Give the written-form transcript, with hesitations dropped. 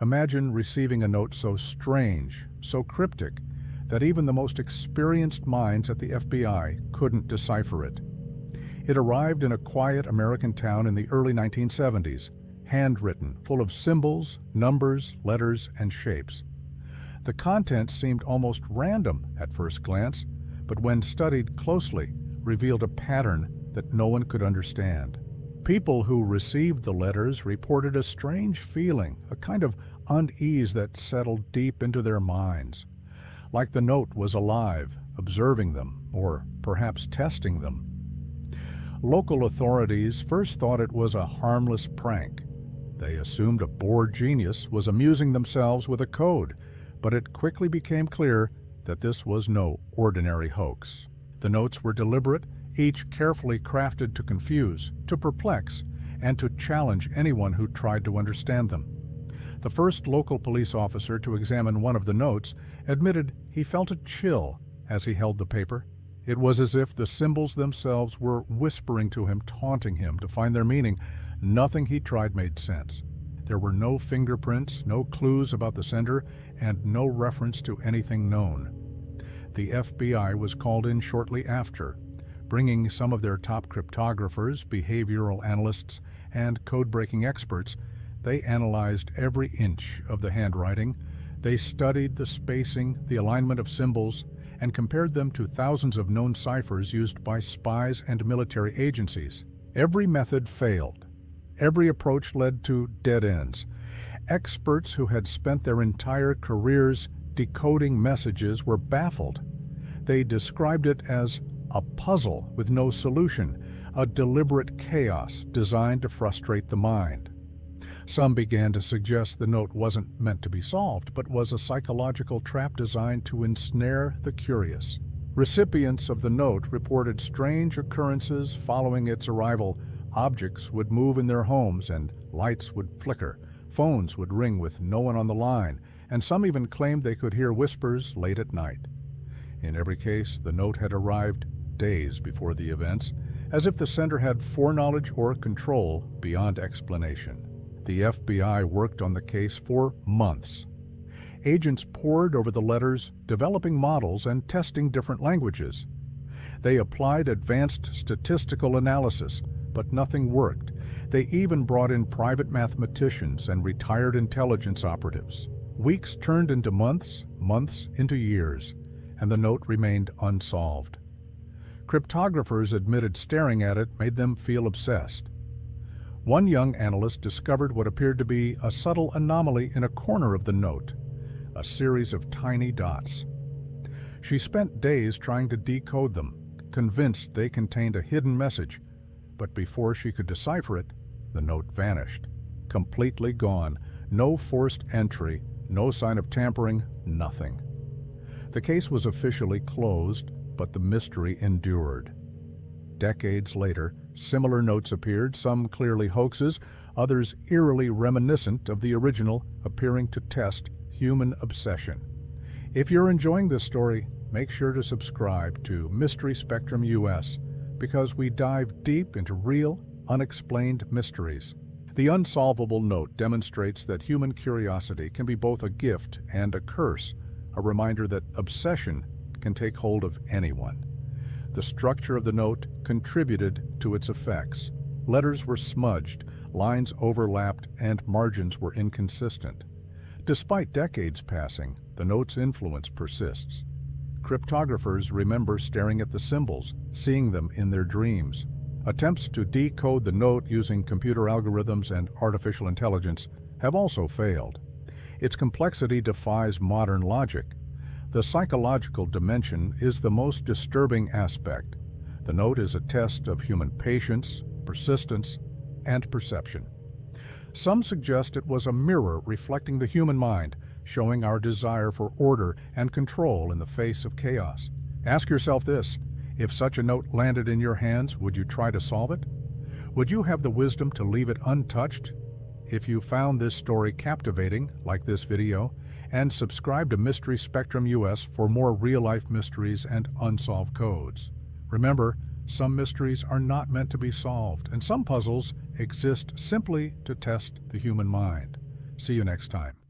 Imagine receiving a note so strange, so cryptic, that even the most experienced minds at the FBI couldn't decipher it. It arrived in a quiet American town in the early 1970s, handwritten, full of symbols, numbers, letters, and shapes. The content seemed almost random at first glance, but when studied closely, revealed a pattern that no one could understand. People who received the letters reported a strange feeling, a kind of unease that settled deep into their minds, like the note was alive, observing them, or perhaps testing them. Local authorities first thought it was a harmless prank. They assumed a bored genius was amusing themselves with a code, but it quickly became clear that this was no ordinary hoax. The notes were deliberate, each carefully crafted to confuse, to perplex, and to challenge anyone who tried to understand them. The first local police officer to examine one of the notes admitted he felt a chill as he held the paper. It was as if the symbols themselves were whispering to him, taunting him to find their meaning. Nothing he tried made sense. There were no fingerprints, no clues about the sender, and no reference to anything known. The FBI was called in shortly after, bringing some of their top cryptographers, behavioral analysts, and code-breaking experts. They analyzed every inch of the handwriting. They studied the spacing, the alignment of symbols, and compared them to thousands of known ciphers used by spies and military agencies. Every method failed. Every approach led to dead ends. Experts who had spent their entire careers decoding messages were baffled. They described it as a puzzle with no solution, a deliberate chaos designed to frustrate the mind. Some began to suggest the note wasn't meant to be solved, but was a psychological trap designed to ensnare the curious. Recipients of the note reported strange occurrences following its arrival. Objects would move in their homes and lights would flicker. Phones would ring with no one on the line, and some even claimed they could hear whispers late at night. In every case, the note had arrived days before the events, as if the sender had foreknowledge or control beyond explanation. The FBI worked on the case for months. Agents pored over the letters, developing models and testing different languages. They applied advanced statistical analysis, but nothing worked. They even brought in private mathematicians and retired intelligence operatives. Weeks turned into months, months into years, and the note remained unsolved. Cryptographers admitted staring at it made them feel obsessed. One young analyst discovered what appeared to be a subtle anomaly in a corner of the note, a series of tiny dots. She spent days trying to decode them, convinced they contained a hidden message, but before she could decipher it, the note vanished, completely gone, no forced entry, no sign of tampering, nothing. The case was officially closed, but the mystery endured. Decades later, similar notes appeared, some clearly hoaxes, others eerily reminiscent of the original, appearing to test human obsession. If you're enjoying this story, make sure to subscribe to Mystery Spectrum US, because we dive deep into real, unexplained mysteries. The unsolvable note demonstrates that human curiosity can be both a gift and a curse, a reminder that obsession can take hold of anyone. The structure of the note contributed to its effects. Letters were smudged, lines overlapped, and margins were inconsistent. Despite decades passing, the note's influence persists. Cryptographers remember staring at the symbols, seeing them in their dreams. Attempts to decode the note using computer algorithms and artificial intelligence have also failed. Its complexity defies modern logic. The psychological dimension is the most disturbing aspect. The note is a test of human patience, persistence, and perception. Some suggest it was a mirror reflecting the human mind, showing our desire for order and control in the face of chaos. Ask yourself this: if such a note landed in your hands, would you try to solve it? Would you have the wisdom to leave it untouched? If you found this story captivating, like this video, and subscribe to Mystery Spectrum US for more real-life mysteries and unsolved codes. Remember, some mysteries are not meant to be solved, and some puzzles exist simply to test the human mind. See you next time.